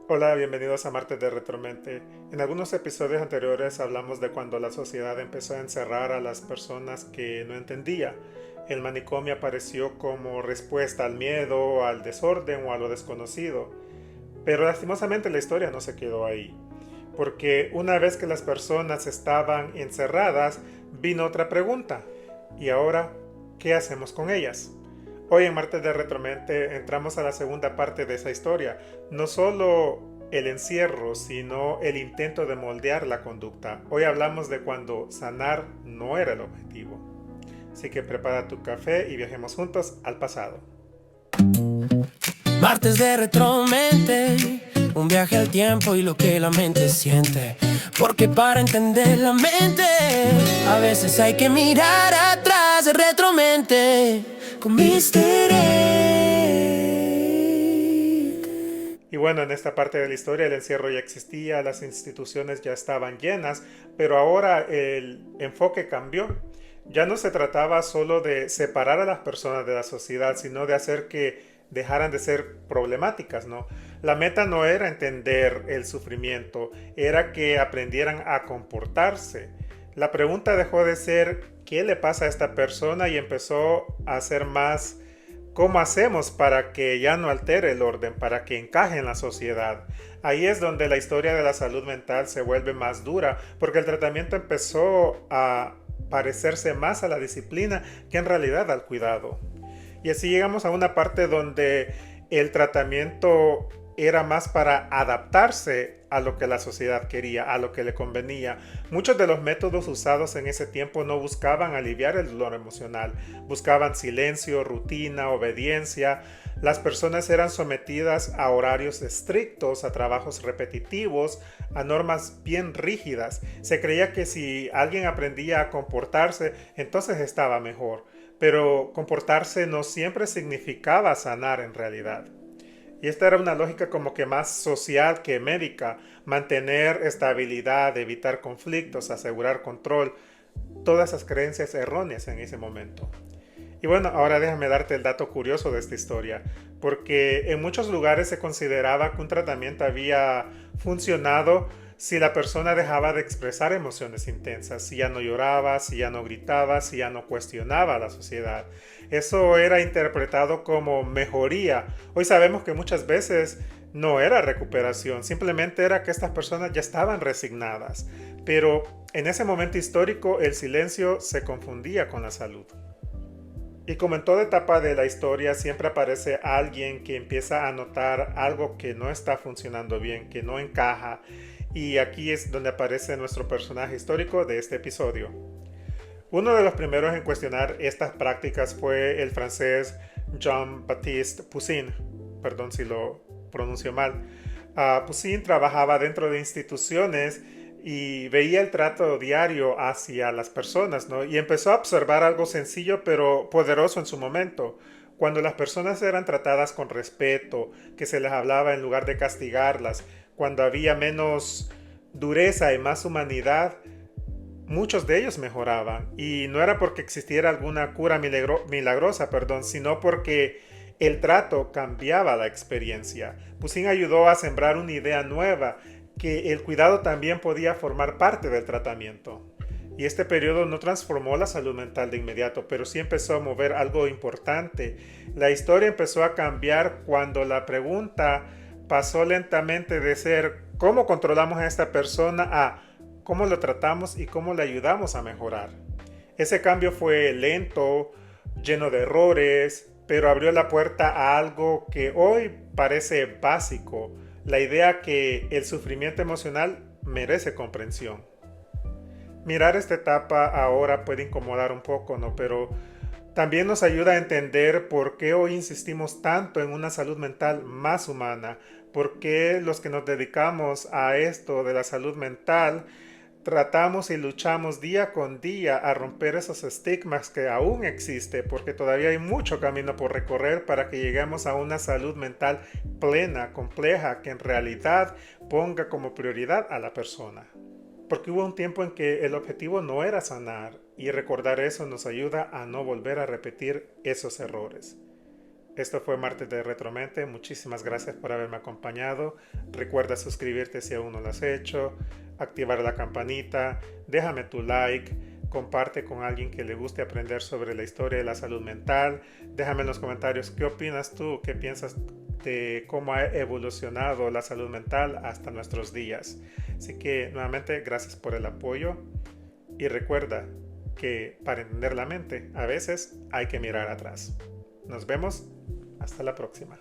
Hola, bienvenidos a Martes de Retromente. En algunos episodios anteriores hablamos de cuando la sociedad empezó a encerrar a las personas que no entendía. El manicomio apareció como respuesta al miedo, al desorden o a lo desconocido. Pero lastimosamente la historia no se quedó ahí. Porque una vez que las personas estaban encerradas, vino otra pregunta. ¿Y ahora qué hacemos con ellas? Hoy en Martes de Retromente entramos a la segunda parte de esa historia. No solo el encierro, sino el intento de moldear la conducta. Hoy hablamos de cuando sanar no era el objetivo. Así que prepara tu café y viajemos juntos al pasado. Martes de Retromente, un viaje al tiempo y lo que la mente siente. Porque para entender la mente, a veces hay que mirar atrás de Retromente con Mr. Egg. Y bueno, en esta parte de la historia el encierro ya existía, las instituciones ya estaban llenas, pero ahora el enfoque cambió. Ya no se trataba solo de separar a las personas de la sociedad, sino de hacer que dejaran de ser problemáticas, ¿no? La meta no era entender el sufrimiento, era que aprendieran a comportarse. La pregunta dejó de ser ¿qué le pasa a esta persona? Y empezó a ser más ¿cómo hacemos para que ya no altere el orden, para que encaje en la sociedad? Ahí es donde la historia de la salud mental se vuelve más dura, porque el tratamiento empezó a parecerse más a la disciplina que en realidad al cuidado. Y así llegamos a una parte donde el tratamiento era más para adaptarse a lo que la sociedad quería, a lo que le convenía. Muchos de los métodos usados en ese tiempo no buscaban aliviar el dolor emocional, buscaban silencio, rutina, obediencia. Las personas eran sometidas a horarios estrictos, a trabajos repetitivos, a normas bien rígidas. Se creía que si alguien aprendía a comportarse, entonces estaba mejor. Pero comportarse no siempre significaba sanar en realidad. Y esta era una lógica como que más social que médica, mantener estabilidad, evitar conflictos, asegurar control, todas esas creencias erróneas en ese momento. Y bueno, ahora déjame darte el dato curioso de esta historia, porque en muchos lugares se consideraba que un tratamiento había funcionado si la persona dejaba de expresar emociones intensas, si ya no lloraba, si ya no gritaba, si ya no cuestionaba a la sociedad. Eso era interpretado como mejoría. Hoy sabemos que muchas veces no era recuperación, simplemente era que estas personas ya estaban resignadas. Pero en ese momento histórico el silencio se confundía con la salud. Y como en toda etapa de la historia, siempre aparece alguien que empieza a notar algo que no está funcionando bien, que no encaja. Y aquí es donde aparece nuestro personaje histórico de este episodio. Uno de los primeros en cuestionar estas prácticas fue el francés Jean-Baptiste Poussin. Perdón si lo pronuncio mal. Poussin trabajaba dentro de instituciones y veía el trato diario hacia las personas, ¿no? Y empezó a observar algo sencillo pero poderoso en su momento. Cuando las personas eran tratadas con respeto, que se les hablaba en lugar de castigarlas, cuando había menos dureza y más humanidad, muchos de ellos mejoraban. Y no era porque existiera alguna cura milagrosa, perdón, sino porque el trato cambiaba la experiencia. Poussin ayudó a sembrar una idea nueva, que el cuidado también podía formar parte del tratamiento. Y este periodo no transformó la salud mental de inmediato, pero sí empezó a mover algo importante. La historia empezó a cambiar cuando la pregunta pasó lentamente de ser ¿cómo controlamos a esta persona? A ¿cómo lo tratamos y cómo le ayudamos a mejorar? Ese cambio fue lento, lleno de errores, pero abrió la puerta a algo que hoy parece básico, la idea que el sufrimiento emocional merece comprensión. Mirar esta etapa ahora puede incomodar un poco, ¿no? Pero también nos ayuda a entender por qué hoy insistimos tanto en una salud mental más humana, por qué los que nos dedicamos a esto de la salud mental tratamos y luchamos día con día a romper esos estigmas que aún existen, porque todavía hay mucho camino por recorrer para que lleguemos a una salud mental plena, compleja, que en realidad ponga como prioridad a la persona. Porque hubo un tiempo en que el objetivo no era sanar y recordar eso nos ayuda a no volver a repetir esos errores. Esto fue Martes de Retromente. Muchísimas gracias por haberme acompañado. Recuerda suscribirte si aún no lo has hecho, activar la campanita, déjame tu like, comparte con alguien que le guste aprender sobre la historia de la salud mental. Déjame en los comentarios qué opinas tú, qué piensas de cómo ha evolucionado la salud mental hasta nuestros días. Así que nuevamente gracias por el apoyo y recuerda que para entender la mente a veces hay que mirar atrás. Nos vemos, hasta la próxima.